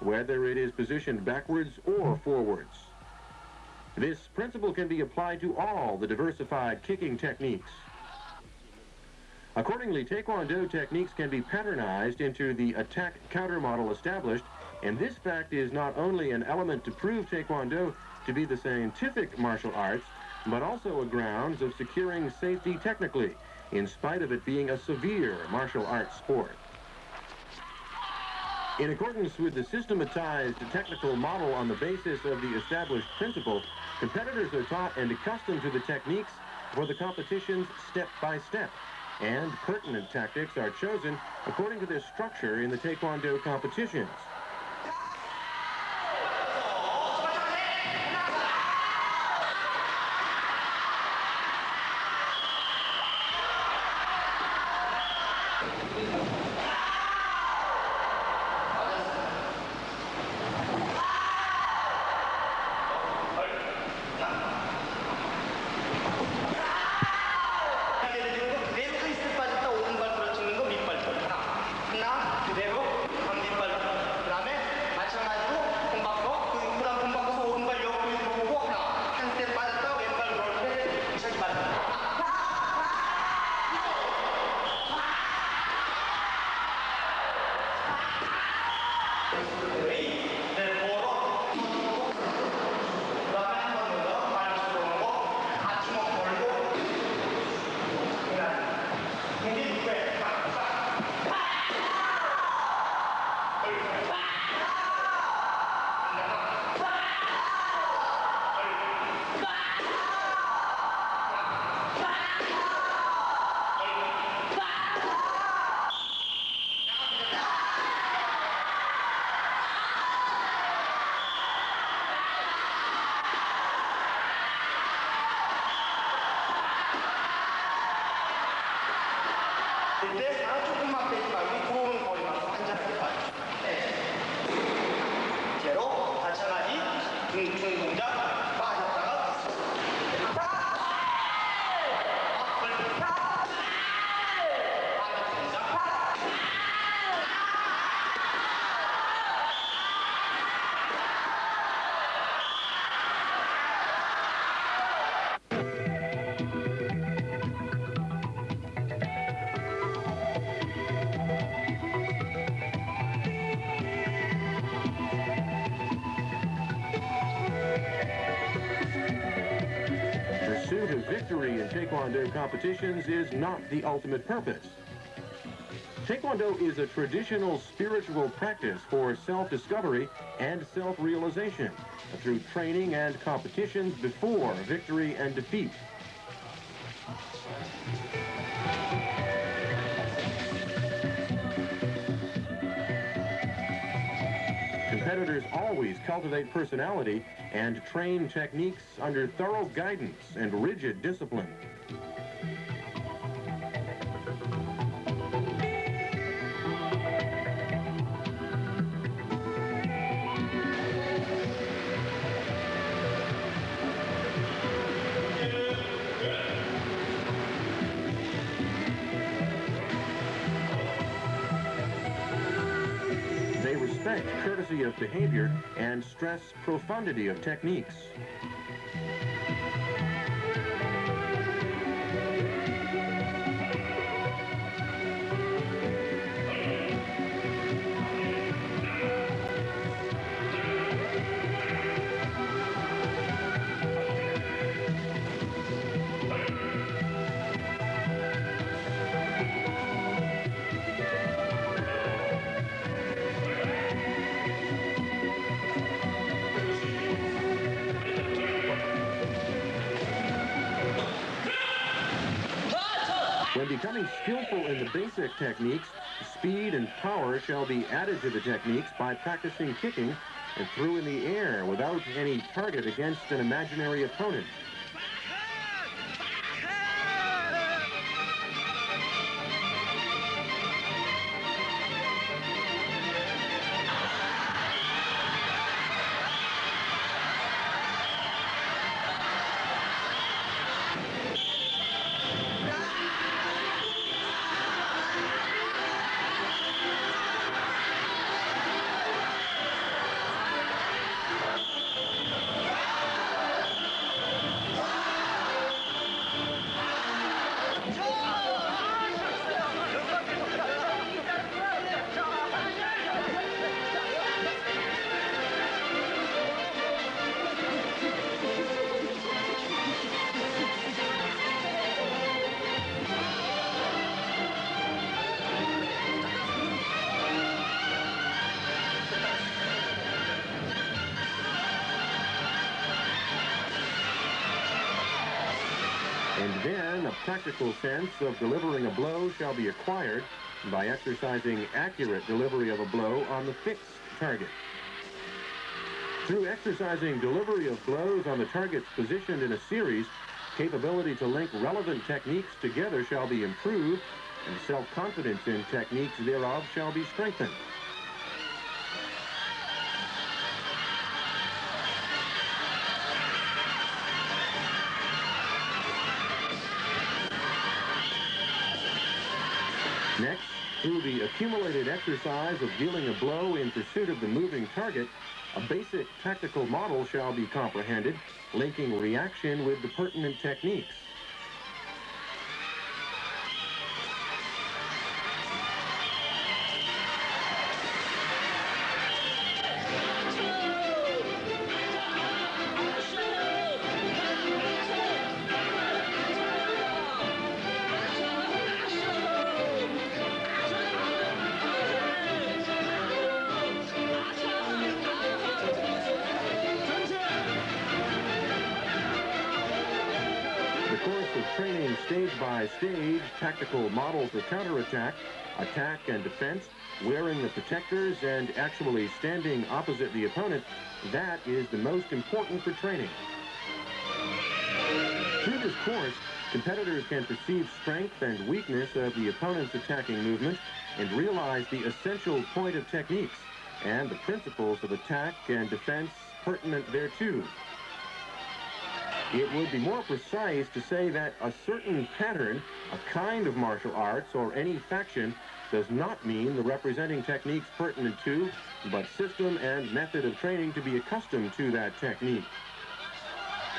whether it is positioned backwards or forwards. This principle can be applied to all the diversified kicking techniques. Accordingly, Taekwondo techniques can be patternized into the attack-counter model established, and this fact is not only an element to prove Taekwondo to be the scientific martial arts, but also a grounds of securing safety technically, in spite of it being a severe martial arts sport. In accordance with the systematized technical model on the basis of the established principle, competitors are taught and accustomed to the techniques for the competitions step by step, and pertinent tactics are chosen according to their structure in the Taekwondo competitions. Pursuit of victory in Taekwondo competitions is not the ultimate purpose. Taekwondo is a traditional spiritual practice for self-discovery and self-realization through training and competitions before victory and defeat. Competitors always cultivate personality and train techniques under thorough guidance and rigid discipline. They respect courtesy of behavior and stress profundity of techniques. When becoming skillful in the basic techniques, speed and power shall be added to the techniques by practicing kicking and through in the air without any target against an imaginary opponent. And then a practical sense of delivering a blow shall be acquired by exercising accurate delivery of a blow on the fixed target. Through exercising delivery of blows on the targets positioned in a series, capability to link relevant techniques together shall be improved, and self-confidence in techniques thereof shall be strengthened. Next, through the accumulated exercise of dealing a blow in pursuit of the moving target, a basic tactical model shall be comprehended, linking reaction with the pertinent techniques. Training stage by stage tactical models of counterattack, attack and defense, wearing the protectors and actually standing opposite the opponent, that is the most important for training. Through this course, competitors can perceive strength and weakness of the opponent's attacking movement and realize the essential point of techniques and the principles of attack and defense pertinent thereto. It would be more precise to say that a certain pattern, a kind of martial arts, or any faction does not mean the representing techniques pertinent to, but system and method of training to be accustomed to that technique.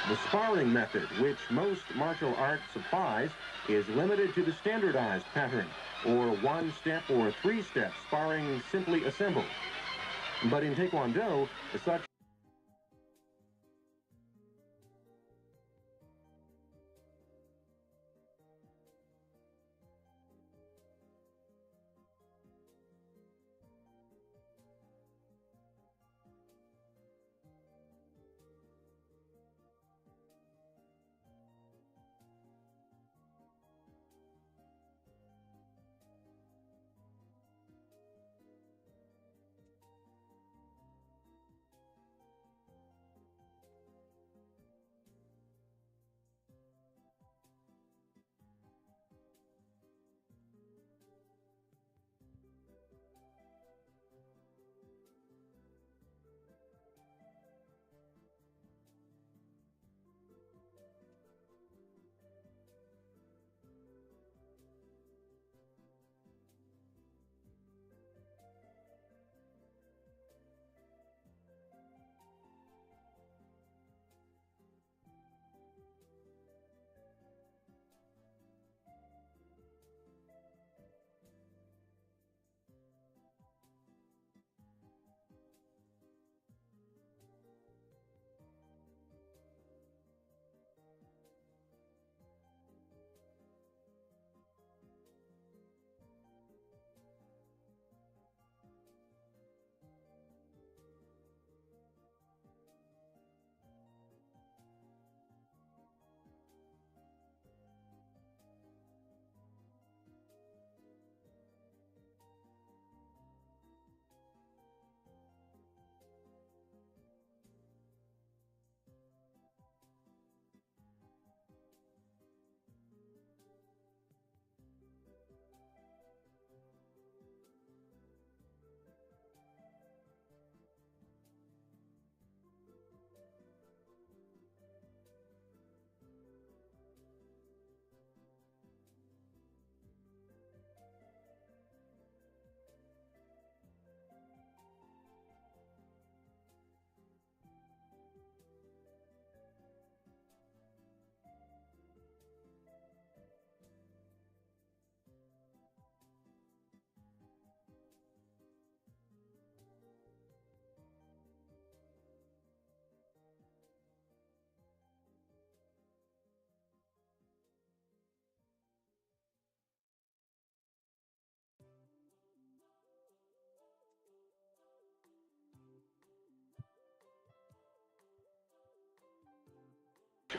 The sparring method, which most martial arts supplies, is limited to the standardized pattern, or one-step or three-step sparring simply assembled. But in Taekwondo, such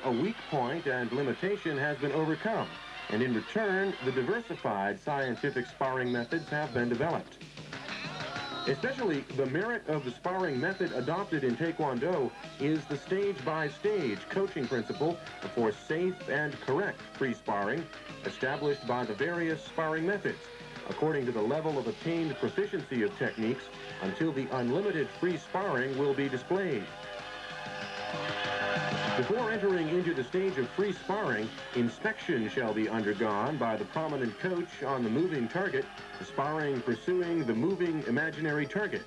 a weak point and limitation has been overcome, and in return, the diversified scientific sparring methods have been developed. Especially the merit of the sparring method adopted in Taekwondo is the stage-by-stage coaching principle for safe and correct free sparring established by the various sparring methods, according to the level of attained proficiency of techniques until the unlimited free sparring will be displayed. Before entering into the stage of free sparring, inspection shall be undergone by the prominent coach on the moving target, sparring pursuing the moving imaginary target.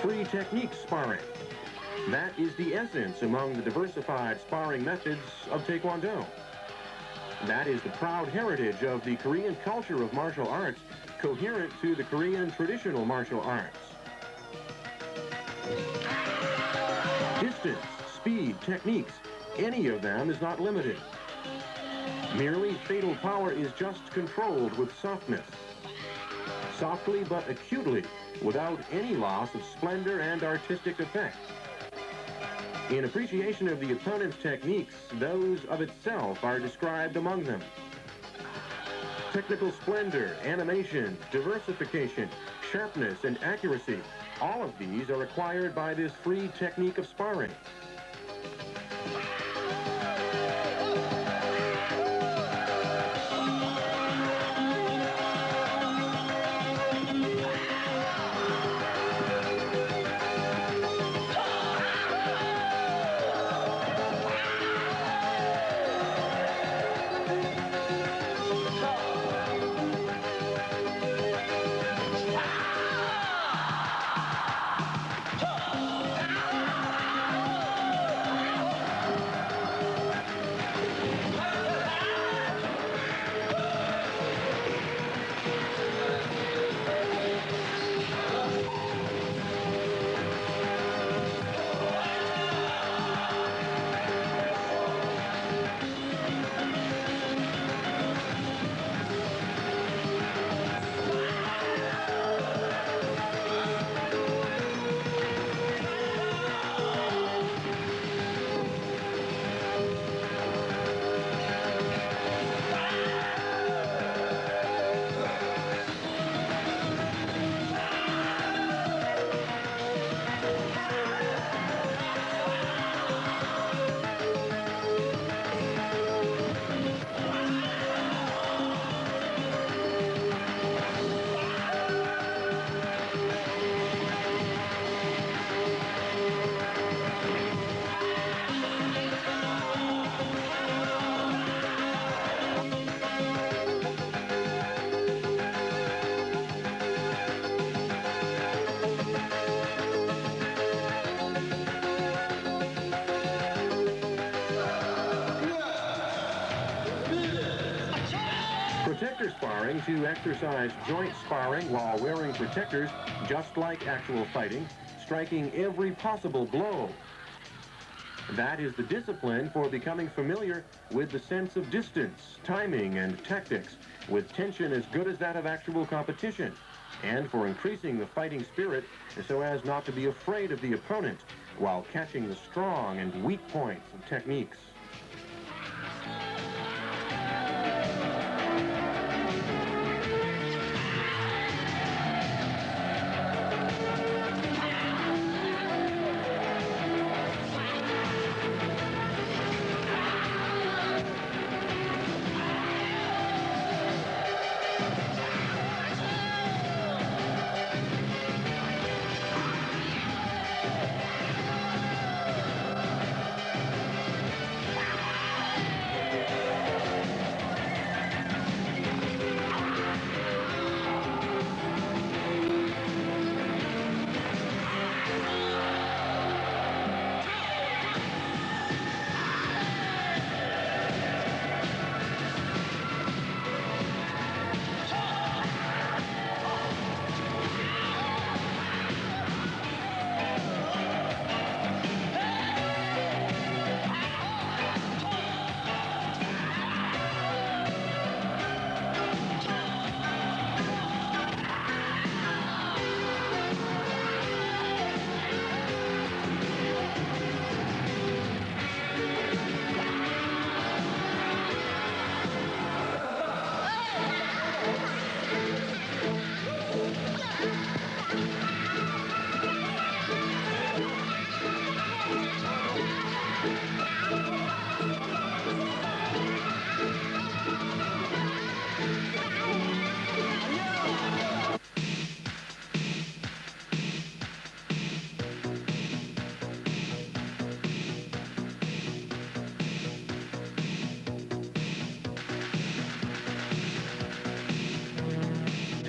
Free technique sparring. That is the essence among the diversified sparring methods of Taekwondo. That is the proud heritage of the Korean culture of martial arts, coherent to the Korean traditional martial arts. Distance, speed, techniques, any of them is not limited. Merely fatal power is just controlled with softness. Softly but acutely, without any loss of splendor and artistic effect. In appreciation of the opponent's techniques, those of itself are described among them. Technical splendor, animation, diversification, sharpness, and accuracy, all of these are acquired by this free technique of sparring. Protector sparring to exercise joint sparring while wearing protectors, just like actual fighting, striking every possible blow. That is the discipline for becoming familiar with the sense of distance, timing, and tactics, with tension as good as that of actual competition, and for increasing the fighting spirit so as not to be afraid of the opponent while catching the strong and weak points of techniques.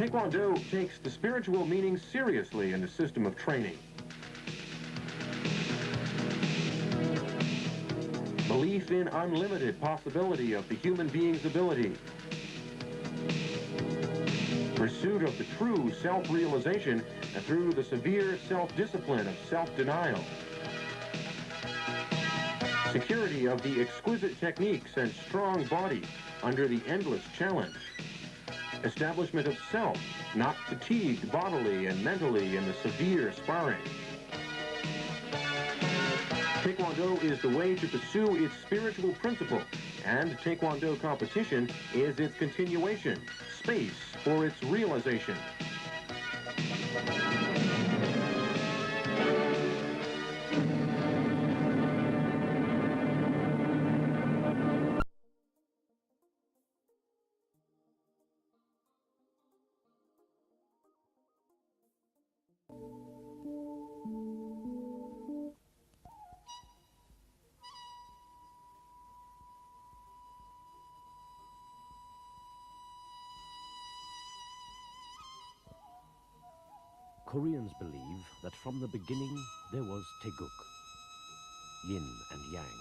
Taekwondo takes the spiritual meaning seriously in the system of training. Belief in unlimited possibility of the human being's ability. Pursuit of the true self-realization through the severe self-discipline of self-denial. Security of the exquisite techniques and strong body under the endless challenge. Establishment of self, not fatigued bodily and mentally in the severe sparring. Taekwondo is the way to pursue its spiritual principle, and Taekwondo competition is its continuation, space for its realization. Koreans believe that from the beginning there was Taeguk, yin and yang,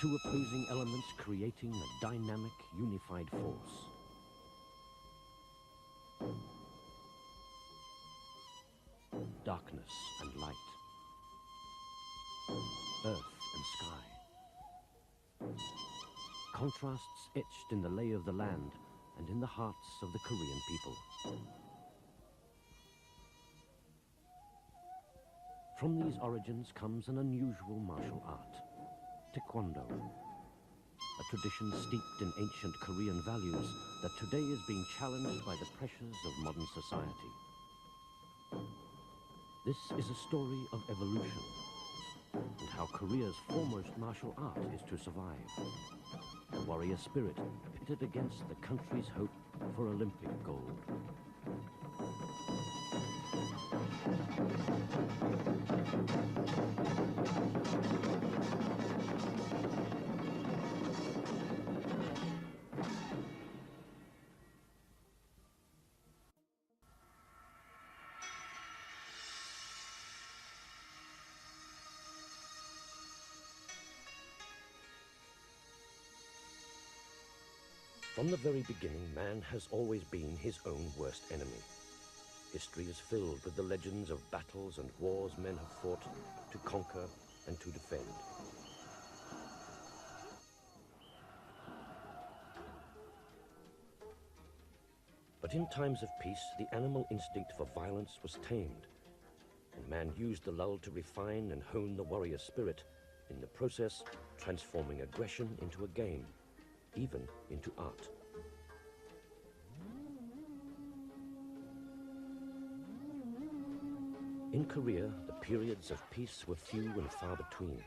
two opposing elements creating a dynamic, unified force. Darkness and light, earth and sky. Contrasts etched in the lay of the land and in the hearts of the Korean people. From these origins comes an unusual martial art, Taekwondo, a tradition steeped in ancient Korean values that today is being challenged by the pressures of modern society. This is a story of evolution and how Korea's foremost martial art is to survive. The warrior spirit pitted against the country's hope for Olympic gold. From the very beginning, man has always been his own worst enemy. History is filled with the legends of battles and wars men have fought to conquer and to defend. But in times of peace, the animal instinct for violence was tamed, and man used the lull to refine and hone the warrior spirit, in the process transforming aggression into a game, even into art. In Korea, the periods of peace were few and far between.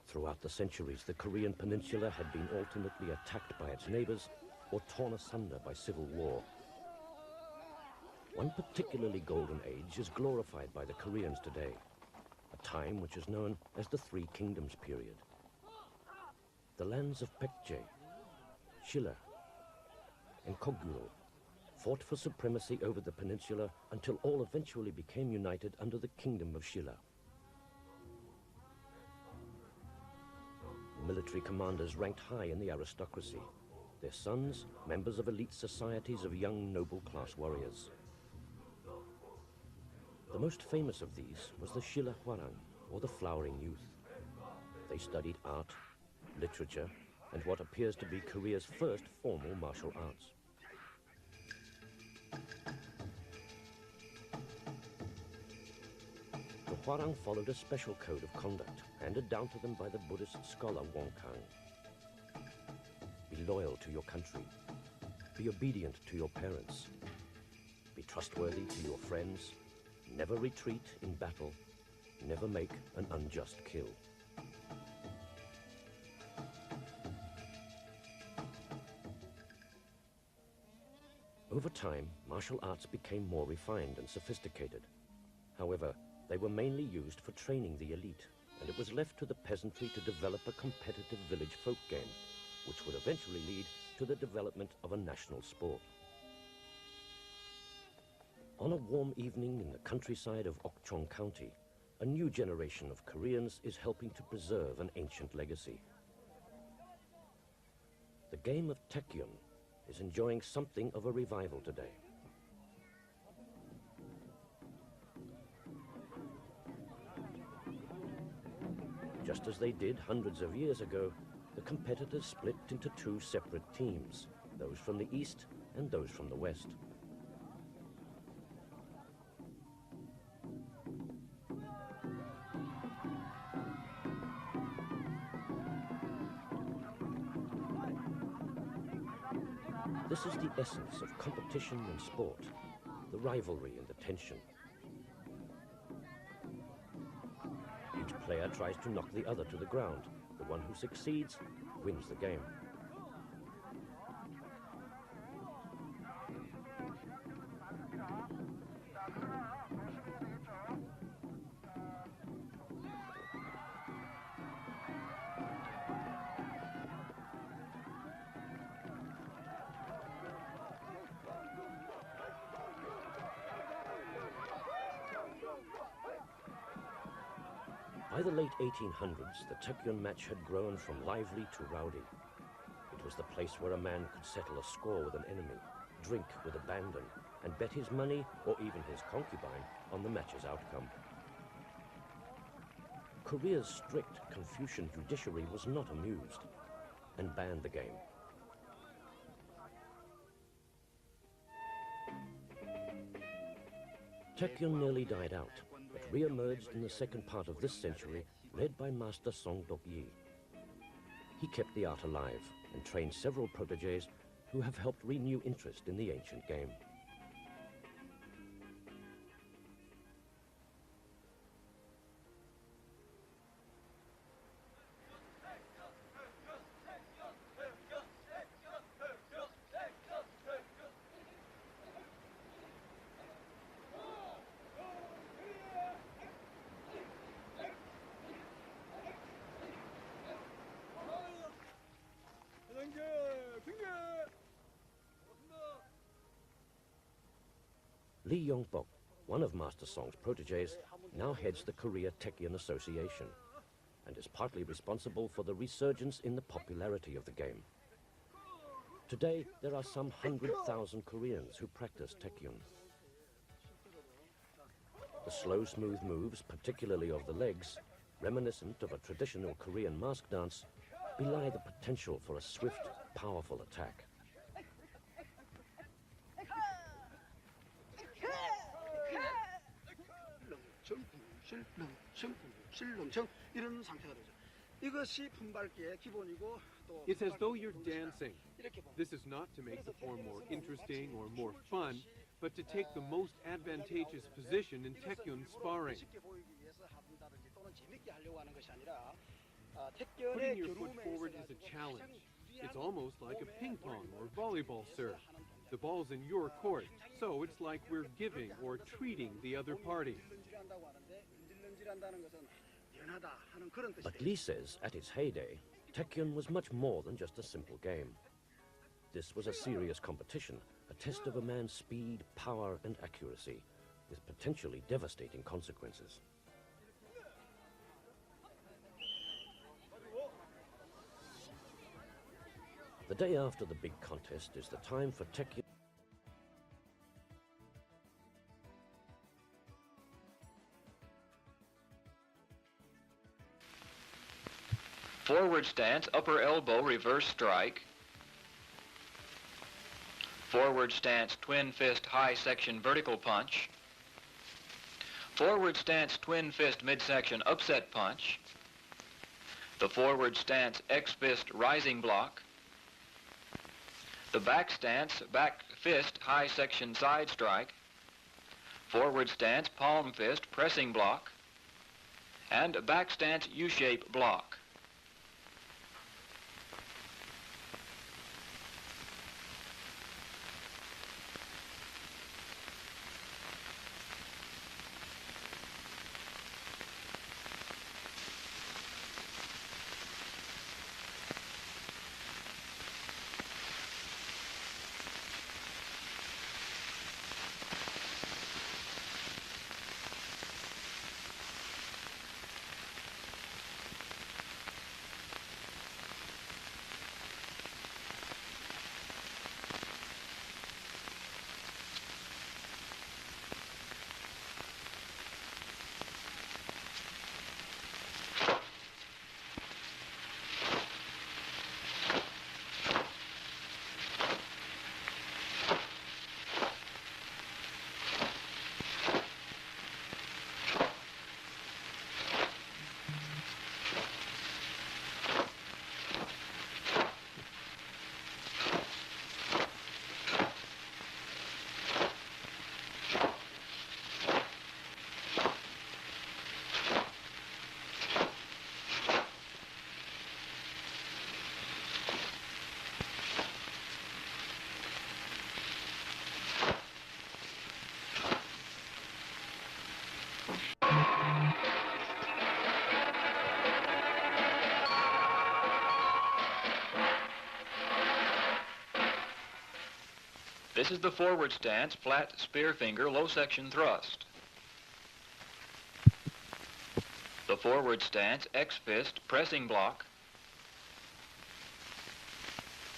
Throughout the centuries, the Korean peninsula had been alternately attacked by its neighbors or torn asunder by civil war. One particularly golden age is glorified by the Koreans today, a time which is known as the Three Kingdoms period. The lands of Baekje, Shilla, and Kogyul fought for supremacy over the peninsula until all eventually became united under the Kingdom of Shilla. Military commanders ranked high in the aristocracy, their sons members of elite societies of young noble class warriors. The most famous of these was the Shilla Hwarang, or the Flowering Youth. They studied art, literature, and what appears to be Korea's first formal martial arts. The Hwarang followed a special code of conduct handed down to them by the Buddhist scholar Wong Kang. Be loyal to your country. Be obedient to your parents. Be trustworthy to your friends. Never retreat in battle. Never make an unjust kill. Over time, martial arts became more refined and sophisticated. However, they were mainly used for training the elite, and it was left to the peasantry to develop a competitive village folk game, which would eventually lead to the development of a national sport. On a warm evening in the countryside of Okchong County, a new generation of Koreans is helping to preserve an ancient legacy. The game of Taekwondo is enjoying something of a revival today. Just as they did hundreds of years ago, the competitors split into two separate teams, those from the east and those from the west. This is the essence of competition and sport, the rivalry and the tension. Each player tries to knock the other to the ground. The one who succeeds wins the game. By the late 1800s, the Taekwondo match had grown from lively to rowdy. It was the place where a man could settle a score with an enemy, drink with abandon, and bet his money, or even his concubine, on the match's outcome. Korea's strict Confucian judiciary was not amused and banned the game. Taekwondo nearly died out, but re-emerged in the second part of this century, led by Master Song Dok-yi. He kept the art alive and trained several protégés who have helped renew interest in the ancient game. Lee Yong-bok, one of Master Song's protégés, now heads the Korea Taekwondo Association and is partly responsible for the resurgence in the popularity of the game. Today, there are some 100,000 Koreans who practice Taekwondo. The slow, smooth moves, particularly of the legs, reminiscent of a traditional Korean mask dance, belie the potential for a swift, powerful attack. It's as though you're dancing. This is not to make the form more interesting or more fun, but to take the most advantageous position in Taekwondo sparring. Putting your foot forward is a challenge. It's almost like a ping pong or volleyball serve. The ball's in your court, so it's like we're giving or treating the other party. But Lee says, at its heyday, Taekwondo was much more than just a simple game. This was a serious competition, a test of a man's speed, power, and accuracy, with potentially devastating consequences. The day after the big contest is the time for Taekwondo. Forward stance, upper elbow, reverse strike. Forward stance, twin fist, high section, vertical punch. Forward stance, twin fist, midsection, upset punch. The forward stance, X fist, rising block. The back stance, back fist, high section, side strike. Forward stance, palm fist, pressing block. And back stance, U-shape block. This is the forward stance, flat spear finger, low section thrust. The forward stance, X fist, pressing block.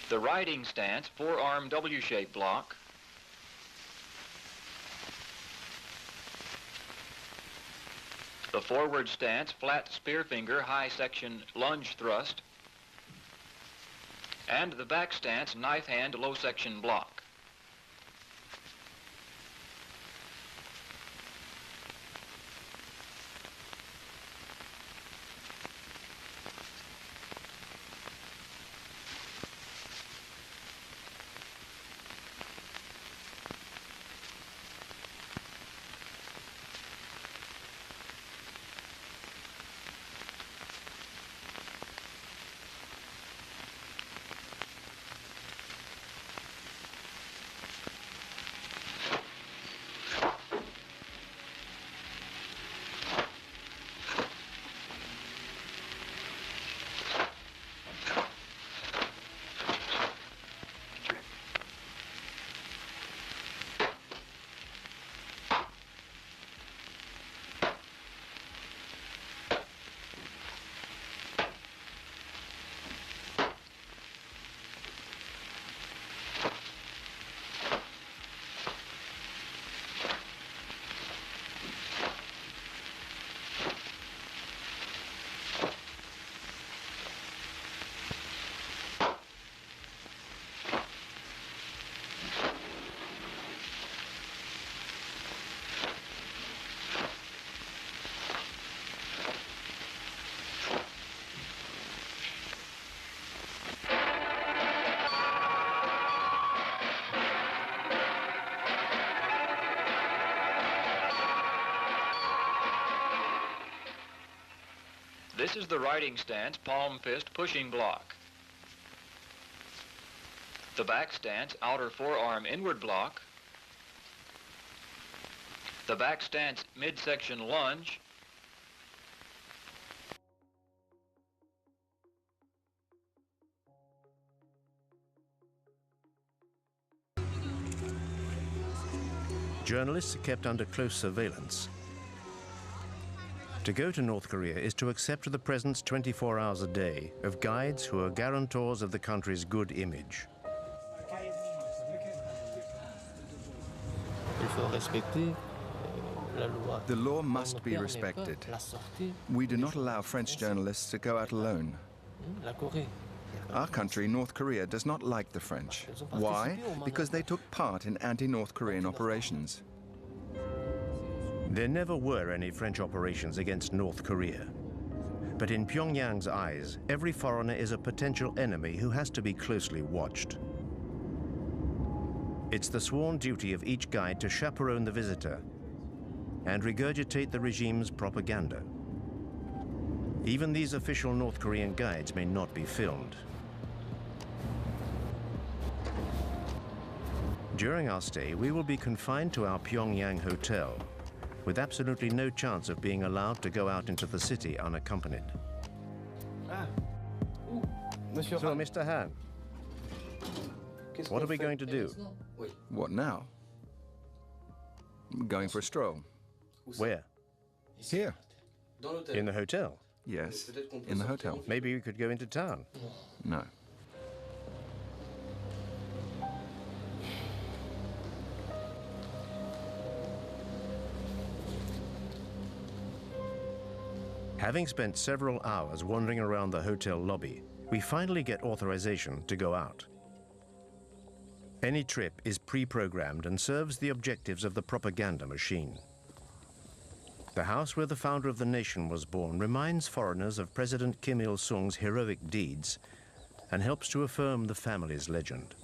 The riding stance, forearm W-shaped block. The forward stance, flat spear finger, high section lunge thrust. And the back stance, knife hand, low section block. This is the riding stance, palm fist, pushing block. The back stance, outer forearm inward block. The back stance, midsection lunge. Journalists are kept under close surveillance. To go to North Korea is to accept the presence 24 hours a day of guides who are guarantors of the country's good image. The law must be respected. We do not allow French journalists to go out alone. Our country, North Korea, does not like the French. Why? Because they took part in anti-North Korean operations. There never were any French operations against North Korea. But in Pyongyang's eyes, every foreigner is a potential enemy who has to be closely watched. It's the sworn duty of each guide to chaperone the visitor and regurgitate the regime's propaganda. Even these official North Korean guides may not be filmed. During our stay, we will be confined to our Pyongyang hotel, with absolutely no chance of being allowed to go out into the city unaccompanied. So, Mr. Han, what are we going to do? What now? Going for a stroll. Where? Here. In the hotel? Yes, in the hotel. Maybe we could go into town. No. Having spent several hours wandering around the hotel lobby, we finally get authorization to go out. Any trip is pre-programmed and serves the objectives of the propaganda machine. The house where the founder of the nation was born reminds foreigners of President Kim Il-sung's heroic deeds and helps to affirm the family's legend.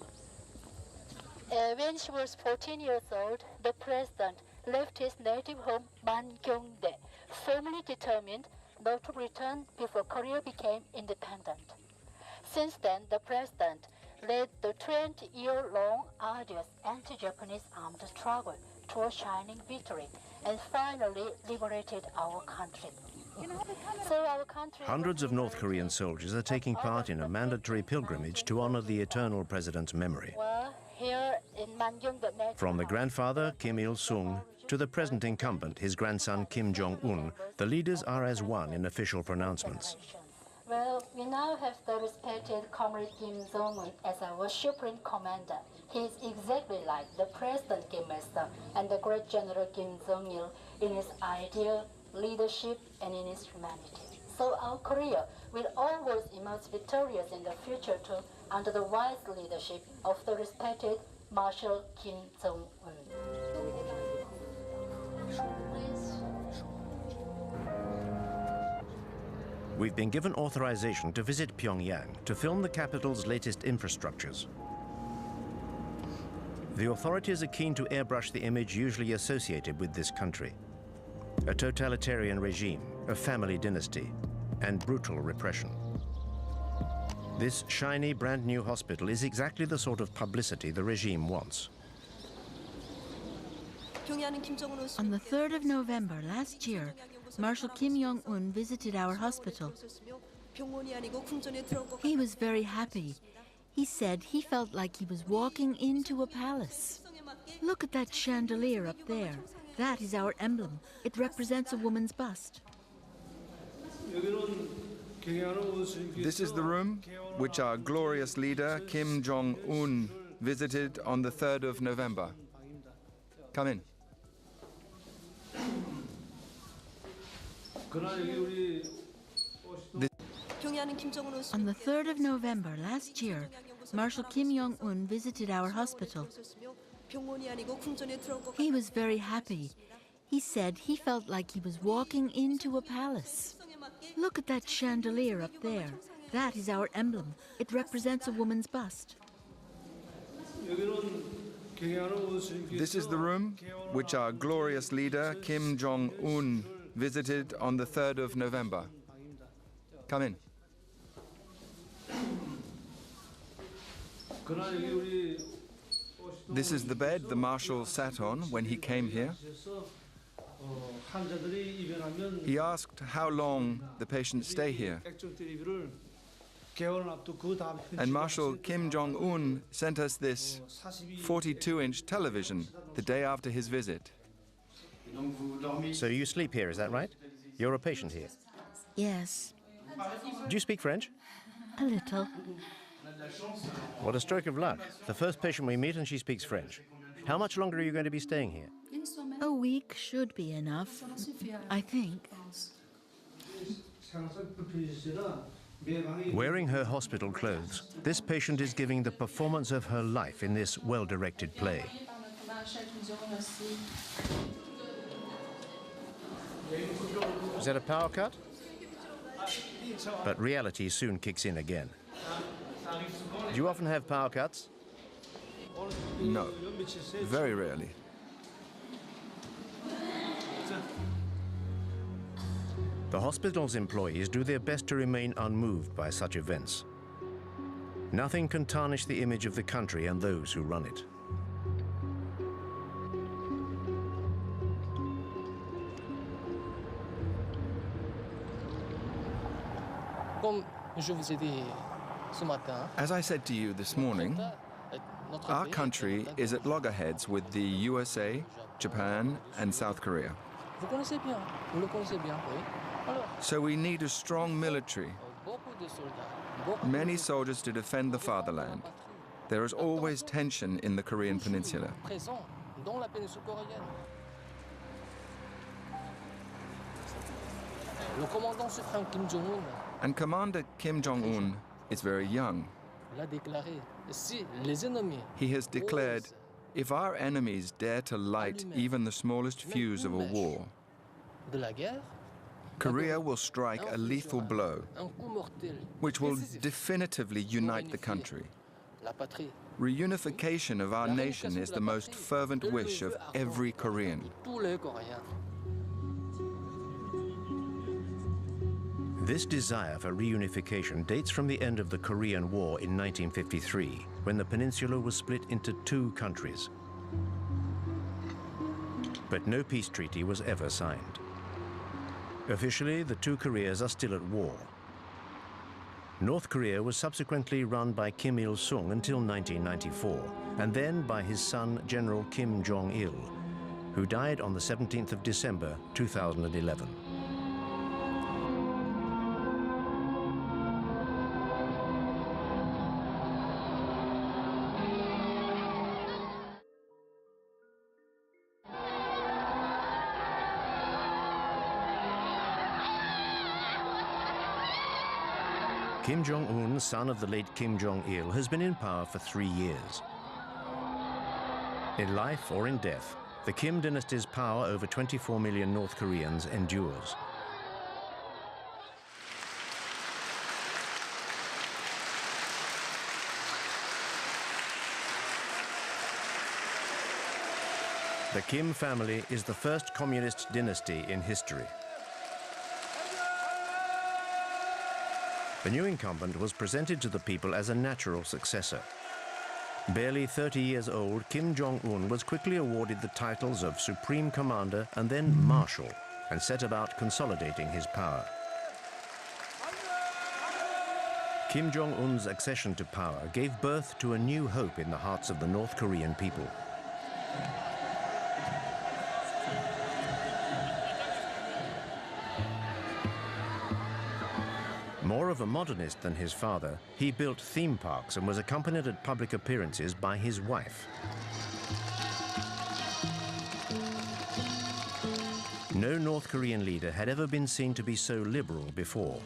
When she was 14 years old, the president left his native home, Mangyongdae, firmly determined not to return before Korea became independent. Since then, the president led the 20-year-long arduous anti-Japanese armed struggle to a shining victory and finally liberated our country. So our country... Hundreds of North Korean soldiers are taking part in a mandatory pilgrimage to honor the eternal president's memory. Well, here in Mangyongdae Native From the House. grandfather, Kim Il-sung, to the present incumbent, his grandson, Kim Jong-un, the leaders are as one in official pronouncements. Well, we now have the respected Comrade Kim Jong-un as our Supreme Commander. He is exactly like the President Kim Il-sung and the great General Kim Jong-il in his ideal leadership and in his humanity. So our Korea will always emerge victorious in the future too, under the wise leadership of the respected Marshal Kim Jong-un. We've been given authorization to visit Pyongyang to film the capital's latest infrastructures. The authorities are keen to airbrush the image usually associated with this country. A totalitarian regime, a family dynasty, and brutal repression. This shiny, brand new hospital is exactly the sort of publicity the regime wants. On the 3rd of November last year, Marshal Kim Jong-un visited our hospital. He was very happy. He said he felt like he was walking into a palace. Look at that chandelier up there. That is our emblem. It represents a woman's bust. This is the room which our glorious leader, Kim Jong-un, visited on the 3rd of November. Come in. On the 3rd of November last year, Marshal Kim Jong-un visited our hospital. He was very happy. He said he felt like he was walking into a palace. Look at that chandelier up there. That is our emblem. It represents a woman's bust. This is the room which our glorious leader, Kim Jong-un, visited on the 3rd of November. Come in. This is the bed the Marshal sat on when he came here. He asked how long the patients stay here. And Marshal Kim Jong-un sent us this 42-inch television the day after his visit. So you sleep here, is that right? You're a patient here. Yes, Do you speak French? a little. What a stroke of luck. The first patient we meet and she speaks French. How much longer are you going to be staying here? A week should be enough, I think. Wearing her hospital clothes, this patient is giving the performance of her life in this well-directed play. Is that a power cut? But reality soon kicks in again. Do you often have power cuts? No, very rarely. The hospital's employees do their best to remain unmoved by such events. Nothing can tarnish the image of the country and those who run it. As I said to you this morning, our country is at loggerheads with the USA, Japan, and South Korea. So we need a strong military, many soldiers to defend the fatherland. There is always tension in the Korean peninsula. And Commander Kim Jong-un is very young. He has declared, if our enemies dare to light even the smallest fuse of a war, Korea will strike a lethal blow, which will definitively unite the country. Reunification of our nation is the most fervent wish of every Korean. This desire for reunification dates from the end of the Korean War in 1953, when the peninsula was split into two countries. But no peace treaty was ever signed. Officially, the two Koreas are still at war. North Korea was subsequently run by Kim Il-sung until 1994, and then by his son, General Kim Jong-il, who died on the 17th of December, 2011. Kim Jong-un, son of the late Kim Jong-il, has been in power for 3 years. In life or in death, the Kim dynasty's power over 24 million North Koreans endures. The Kim family is the first communist dynasty in history. The new incumbent was presented to the people as a natural successor. Barely 30 years old, Kim Jong-un was quickly awarded the titles of Supreme Commander and then Marshal, and set about consolidating his power. Kim Jong-un's accession to power gave birth to a new hope in the hearts of the North Korean people. More of a modernist than his father, he built theme parks and was accompanied at public appearances by his wife. No North Korean leader had ever been seen to be so liberal before.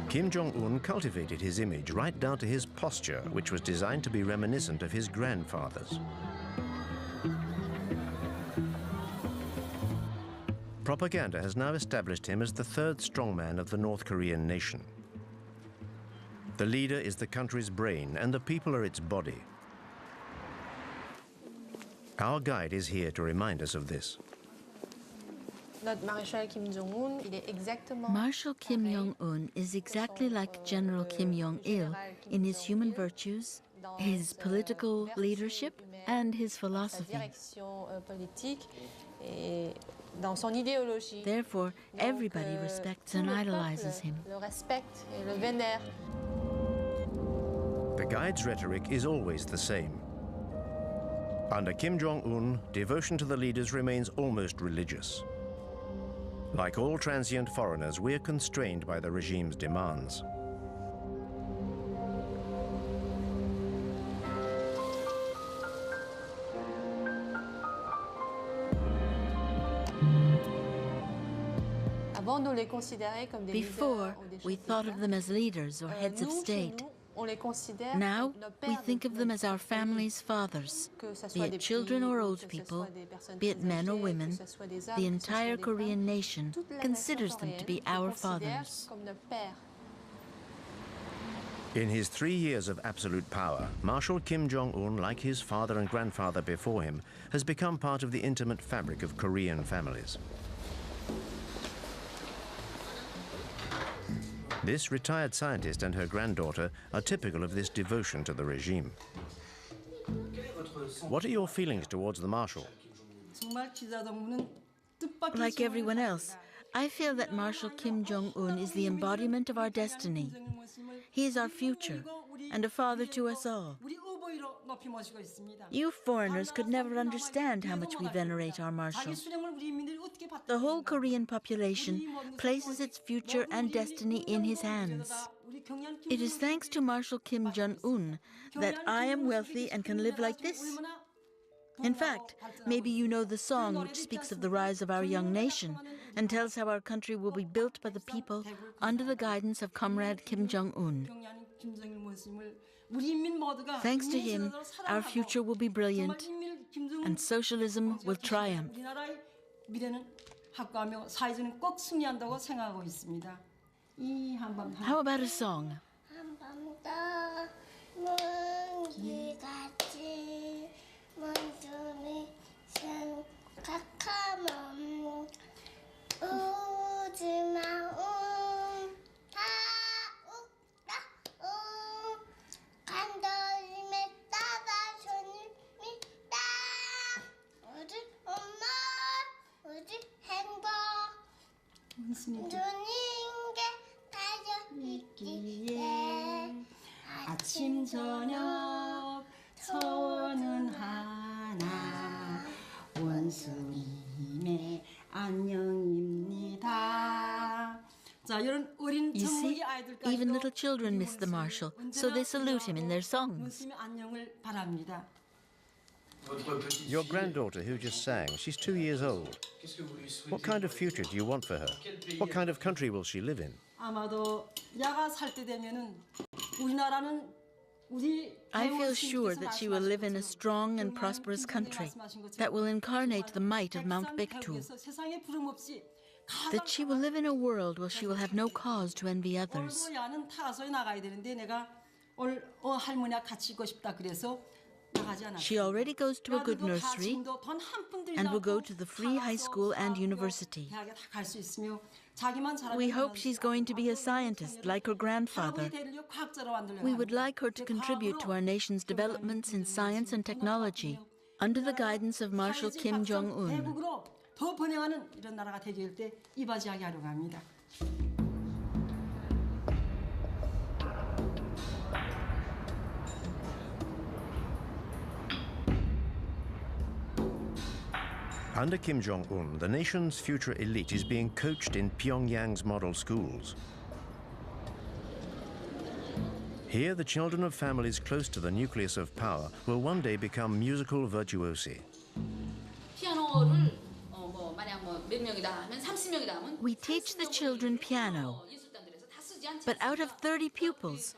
Kim Jong-un cultivated his image right down to his posture, which was designed to be reminiscent of his grandfather's. Propaganda has now established him as the third strongman of the North Korean nation. The leader is the country's brain and the people are its body. Our guide is here to remind us of this. Marshal Kim Jong-un is exactly like General Kim Jong-il in his human virtues, his political leadership, and his philosophy. Therefore, everybody respects and idolizes him. The guide's rhetoric is always the same. Under Kim Jong-un, devotion to the leaders remains almost religious. Like all transient foreigners, we're constrained by the regime's demands. Before, we thought of them as leaders or heads of state. Now, we think of them as our family's fathers, be it children or old people, be it men or women. The entire Korean nation considers them to be our fathers. In his 3 years of absolute power, Marshal Kim Jong-un, like his father and grandfather before him, has become part of the intimate fabric of Korean families. This retired scientist and her granddaughter are typical of this devotion to the regime. What are your feelings towards the Marshal? Like everyone else, I feel that Marshal Kim Jong-un is the embodiment of our destiny. He is our future and a father to us all. You foreigners could never understand how much we venerate our Marshal. The whole Korean population places its future and destiny in his hands. It is thanks to Marshal Kim Jong-un that I am wealthy and can live like this. In fact, maybe you know the song which speaks of the rise of our young nation and tells how our country will be built by the people under the guidance of Comrade Kim Jong-un. Thanks to him, our future will be brilliant and socialism will triumph. How about a song? 아침 저녁 소원 하나 원수님의 안녕입니다. You see, even little children miss the marshal, so they salute him in their songs. Your granddaughter who just sang, she's 2 years old. What kind of future do you want for her? What kind of country will she live in? I feel sure that she will live in a strong and prosperous country that will incarnate the might of Mount Bektu. That she will live in a world where she will have no cause to envy others. She already goes to a good nursery and will go to the free high school and university. We hope she's going to be a scientist like her grandfather. We would like her to contribute to our nation's developments in science and technology under the guidance of Marshal Kim Jong-un. 더 번영하는 이런 나라가 되게 될 때 이바지하게 합니다. Under Kim Jong-un, the nation's future elite is being coached in Pyongyang's model schools. Here, the children of families close to the nucleus of power will one day become musical virtuosi. We teach the children piano, but out of 30 pupils,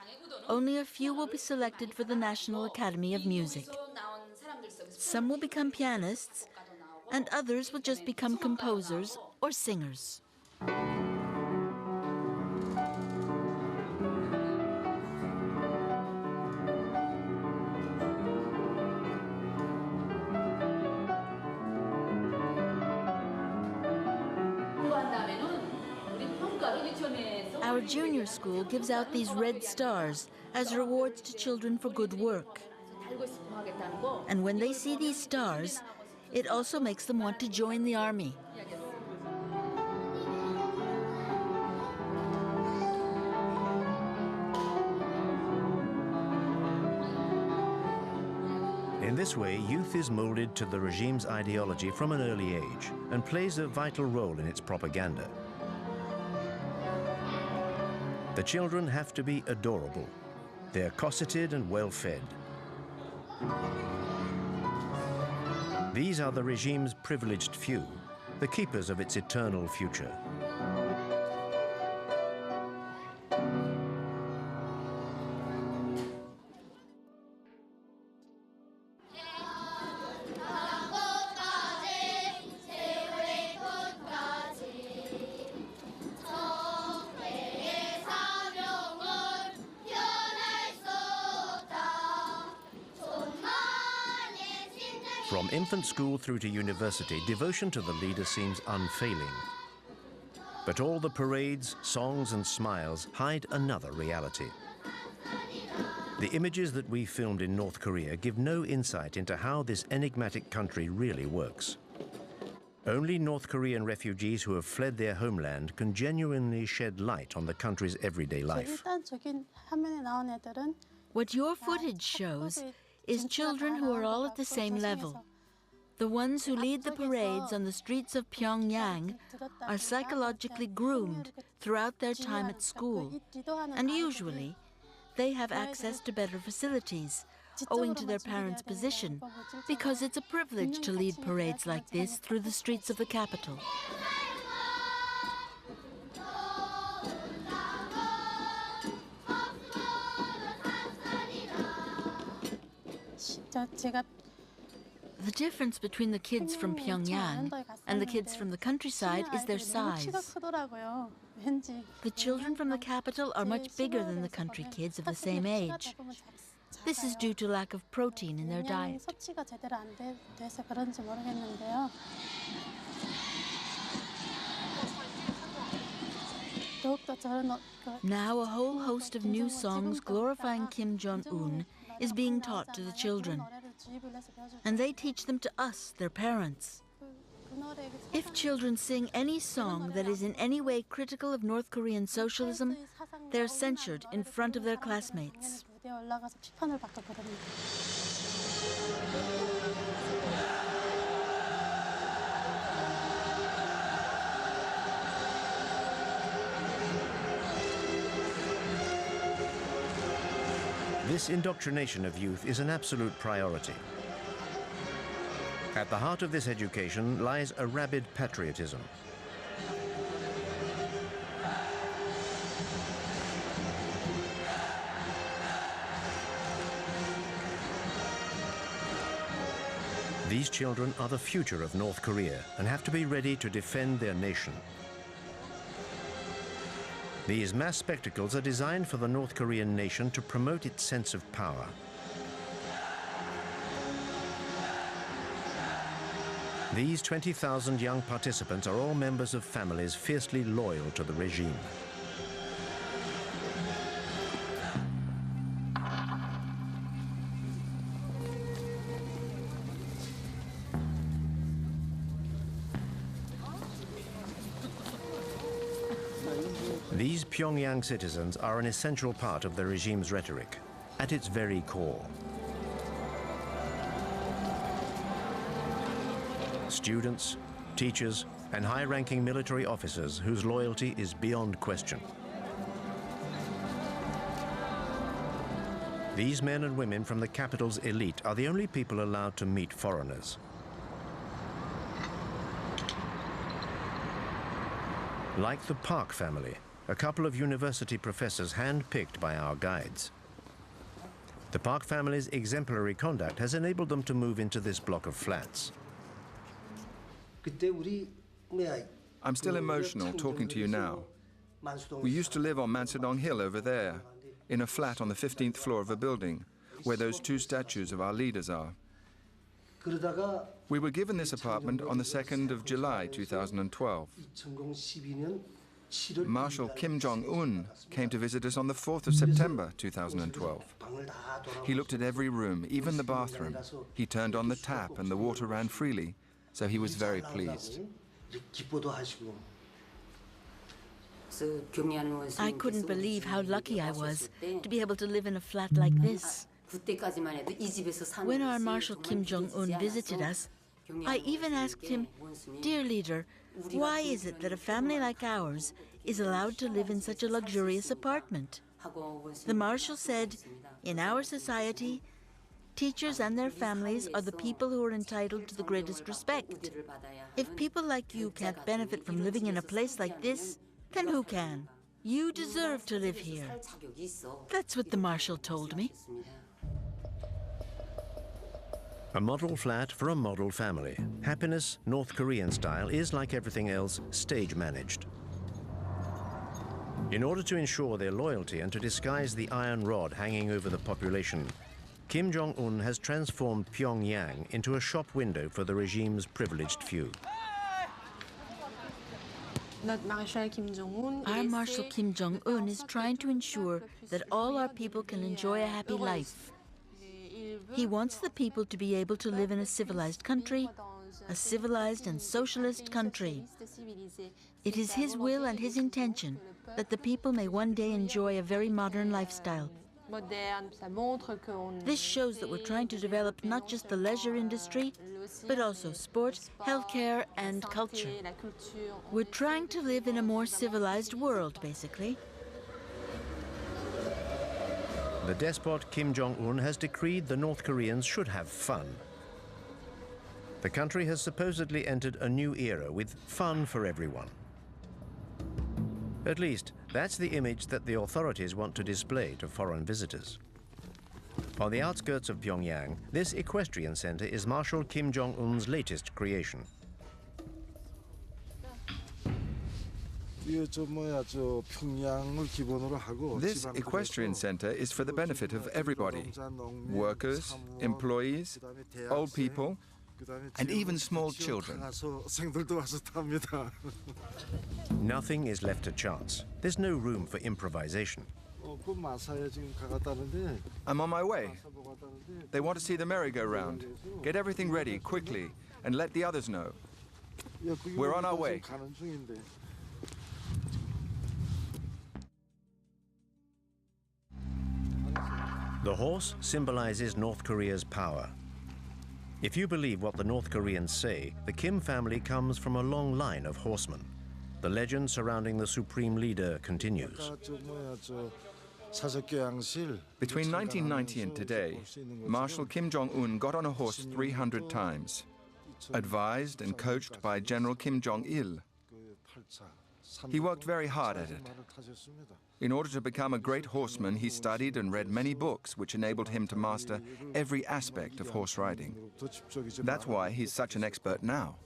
only a few will be selected for the National Academy of Music. Some will become pianists, and others will just become composers or singers. Our junior school gives out these red stars as rewards to children for good work. And when they see these stars, it also makes them want to join the army. In this way, youth is molded to the regime's ideology from an early age and plays a vital role in its propaganda. The children have to be adorable. They're cosseted and well-fed. These are the regime's privileged few, the keepers of its eternal future. From infant school through to university, devotion to the leader seems unfailing. But all the parades, songs and smiles hide another reality. The images that we filmed in North Korea give no insight into how this enigmatic country really works. Only North Korean refugees who have fled their homeland can genuinely shed light on the country's everyday life. What your footage shows is children who are all at the same level. The ones who lead the parades on the streets of Pyongyang are psychologically groomed throughout their time at school, and usually they have access to better facilities, owing to their parents' position, because it's a privilege to lead parades like this through the streets of the capital. The difference between the kids from Pyongyang and the kids from the countryside is their size. The children from the capital are much bigger than the country kids of the same age. This is due to lack of protein in their diet. Now a whole host of new songs glorifying Kim Jong-un is being taught to the children. And they teach them to us, their parents. If children sing any song that is in any way critical of North Korean socialism, they're censured in front of their classmates. This indoctrination of youth is an absolute priority. At the heart of this education lies a rabid patriotism. These children are the future of North Korea and have to be ready to defend their nation. These mass spectacles are designed for the North Korean nation to promote its sense of power. These 20,000 young participants are all members of families fiercely loyal to the regime. These Pyongyang citizens are an essential part of the regime's rhetoric, at its very core. Students, teachers, and high-ranking military officers whose loyalty is beyond question. These men and women from the capital's elite are the only people allowed to meet foreigners. Like the Park family, a couple of university professors hand-picked by our guides. The Park family's exemplary conduct has enabled them to move into this block of flats. I'm still emotional talking to you now. We used to live on Mansadong Hill over there, in a flat on the 15th floor of a building, where those two statues of our leaders are. We were given this apartment on the 2nd of July 2012. Marshal Kim Jong-un came to visit us on the 4th of September 2012. He looked at every room, even the bathroom. He turned on the tap and the water ran freely, so he was very pleased. I couldn't believe how lucky I was to be able to live in a flat like this. When our Marshal Kim Jong-un visited us, I even asked him, "Dear leader, why is it that a family like ours is allowed to live in such a luxurious apartment?" The Marshal said, "In our society, teachers and their families are the people who are entitled to the greatest respect. If people like you can't benefit from living in a place like this, then who can? You deserve to live here." That's what the Marshal told me. A model flat for a model family. Happiness, North Korean style, is, like everything else, stage managed. In order to ensure their loyalty and to disguise the iron rod hanging over the population, Kim Jong-un has transformed Pyongyang into a shop window for the regime's privileged few. Our Marshal Kim Jong-un is trying to ensure that all our people can enjoy a happy life. He wants the people to be able to live in a civilized country, a civilized and socialist country. It is his will and his intention that the people may one day enjoy a very modern lifestyle. This shows that we're trying to develop not just the leisure industry, but also sport, healthcare, and culture. We're trying to live in a more civilized world, basically. The despot Kim Jong-un has decreed the North Koreans should have fun. The country has supposedly entered a new era with fun for everyone. At least, that's the image that the authorities want to display to foreign visitors. On the outskirts of Pyongyang, this equestrian center is Marshal Kim Jong-un's latest creation. This equestrian center is for the benefit of everybody: workers, employees, old people, and even small children. Nothing is left to chance. There's no room for improvisation. I'm on my way. They want to see the merry-go-round. Get everything ready quickly and let the others know. We're on our way. The horse symbolizes North Korea's power. If you believe what the North Koreans say, the Kim family comes from a long line of horsemen. The legend surrounding the supreme leader continues. Between 1990 and today, Marshal Kim Jong-un got on a horse 300 times, advised and coached by General Kim Jong-il. He worked very hard at it. In order to become a great horseman, he studied and read many books which enabled him to master every aspect of horse riding. That's why he's such an expert now.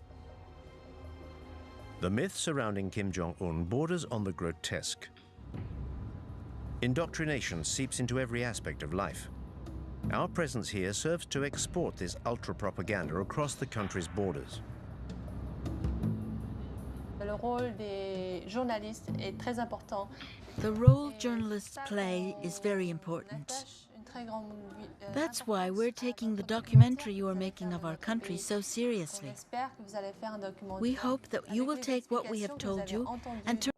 The myth surrounding Kim Jong-un borders on the grotesque. Indoctrination seeps into every aspect of life. Our presence here serves to export this ultra-propaganda across the country's borders. Le rôle des journalistes est très important. The role journalists play is very important. That's why we're taking the documentary you are making of our country so seriously. We hope that you will take what we have told you and turn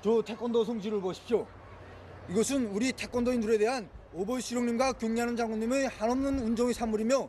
저 태권도 성지를 보십시오. 이것은 우리 태권도인들에 대한 오보시룡님과 경리하는 장군님의 한없는 운정의 산물이며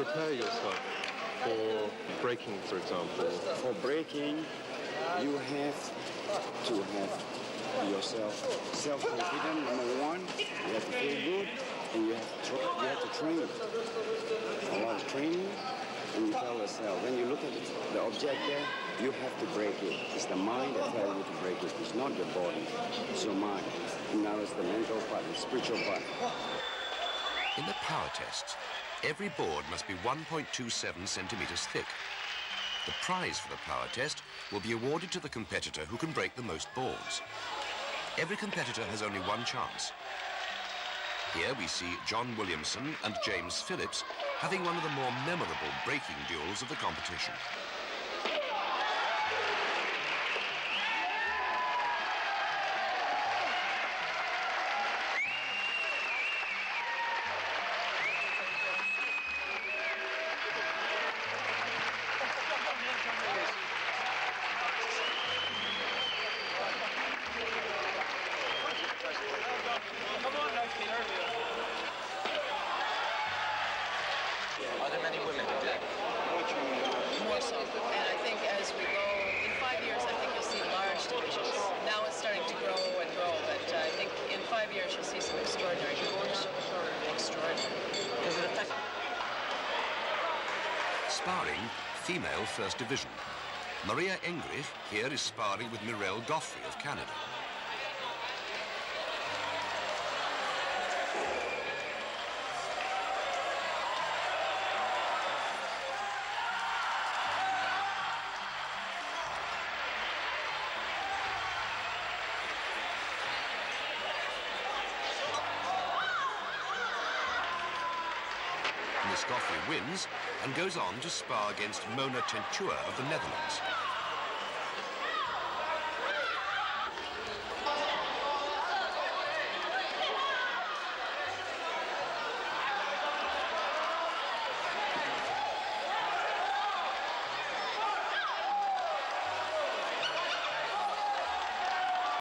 prepare yourself for breaking, for example? For breaking, you have to have yourself self-confident, number one. You have to feel good, and you have to train. A lot of training, and you tell yourself, when you look at the object there, you have to break it. It's the mind that tells you to break it. It's not your body. It's your mind. And now it's the mental part, the spiritual part. In the power tests, every board must be 1.27 centimeters thick. The prize for the power test will be awarded to the competitor who can break the most boards. Every competitor has only one chance. Here we see John Williamson and James Phillips having one of the more memorable breaking duels of the competition. Are there many women who do that? More so. And I think as we go, in 5 years, I think you'll see large divisions. Now it's starting to grow and grow, but I think in 5 years you'll see some extraordinary divisions. Extraordinary. Does it affect? Sparring, female first division. Maria Engrich here is sparring with Mirelle Goffrey of Canada. Miss Goffrey wins and goes on to spar against Mona Tentua of the Netherlands.